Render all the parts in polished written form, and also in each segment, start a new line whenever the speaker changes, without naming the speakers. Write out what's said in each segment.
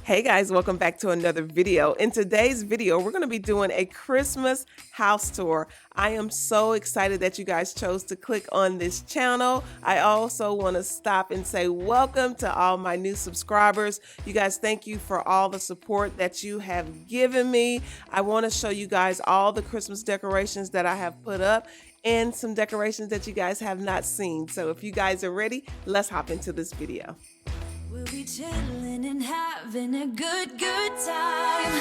Hey guys, welcome back to another video. In today's video, we're going to be doing a Christmas house tour. I am so excited that you guys chose to click on this channel. I also want to stop and say welcome to all my new subscribers. You guys, thank you for all the support that you have given me. I want to show you guys all the Christmas decorations that I have put up and some decorations that you guys have not seen. So if you guys are ready, let's hop into this video.
We'll be chilling and having a good time.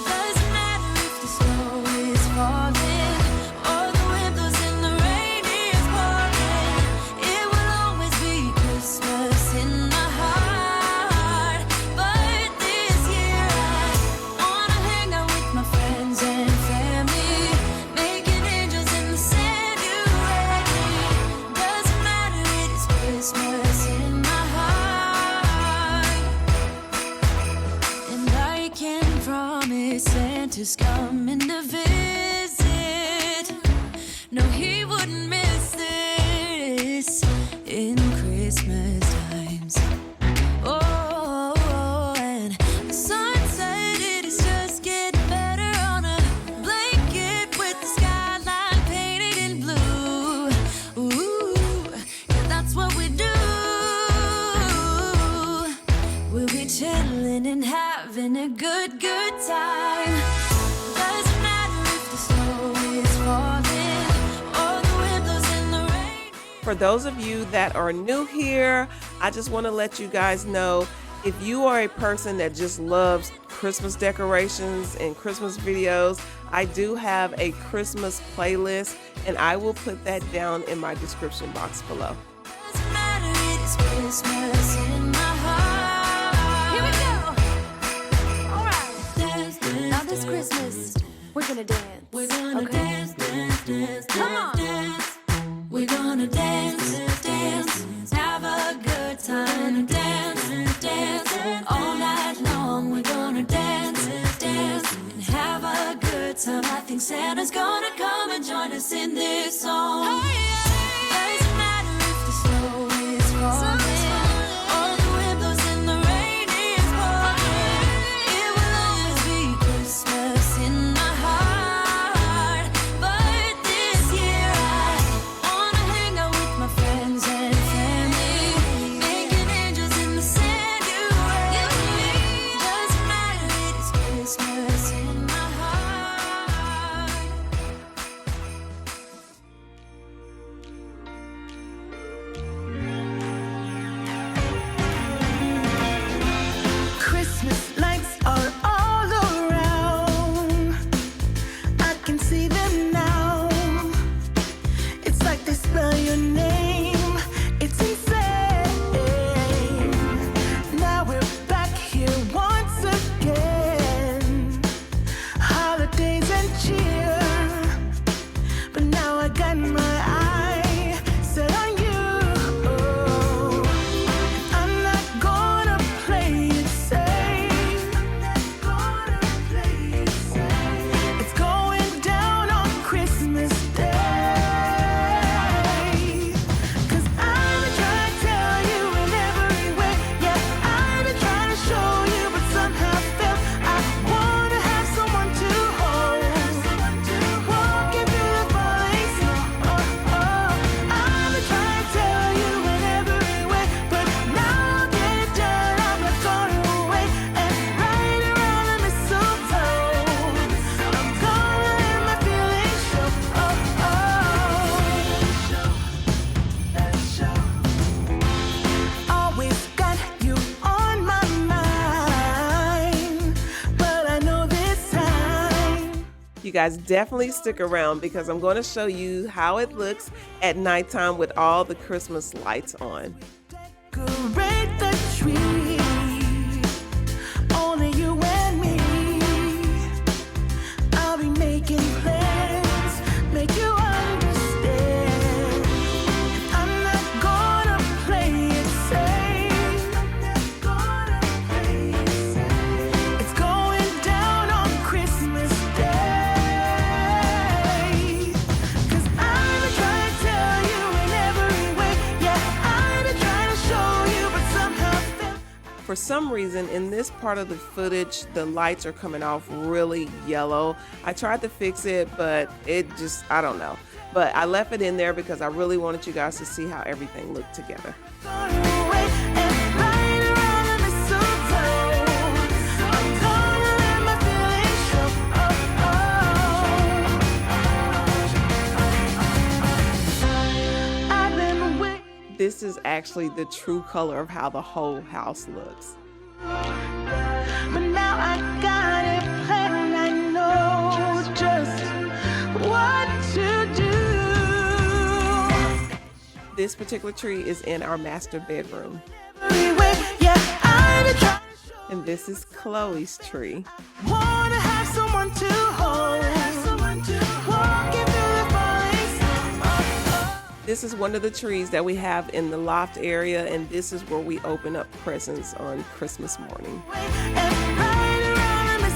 Doesn't matter if the snow is falling or the wind blows and the rain is pouring. It will always be Christmas in my heart. But this year I wanna hang out with my friends and family, making angels in the sanctuary. Doesn't matter, it is Christmas in my heart. Santa's coming to visit. No, he wouldn't miss this in Christmas times. Oh, and the sunset, it is just getting better on a blanket with the skyline painted in blue. Ooh, yeah, that's what we do. We'll be chilling and having a good time. Doesn't matter if the snow is falling or the wind blows in the rain.
For those of you that are new here, I just want to let you guys know, if you are a person that just loves Christmas decorations and Christmas videos, I do have a Christmas playlist and I will put that down in my description box below.
Doesn't matter, it is Christmas in my heart. This Christmas, we're gonna dance. We're gonna dance. Come on. Dance. We're gonna dance. Have a good time. Dance. All night long, we're gonna dance. And have a good time. I think Santa's gonna come and join us in this song. Doesn't matter if the snow is falling.
You guys definitely stick around because I'm going to show you how it looks at nighttime with all the Christmas lights on.
Decorate the tree, only you and me. I'll be making plans, make you understand. I'm not gonna play it safe. It's going down on Christmas Day. Cause I've been trying to tell you in every way. Yeah, I've been trying
for some reason in this part of the footage, the lights are coming off really yellow. I tried to fix it, but it just, I don't know. But I left it in there because I really wanted you guys to see how everything looked together. This is actually the true color of how the whole house looks.
But now I got it planned, I know just what to do.
This particular tree is in our master bedroom. And this is Chloe's tree.
Wanna have someone to hold, walking through the forest.
This is one of the trees that we have in the loft area, and this is where we open up presents on Christmas morning.
And right around the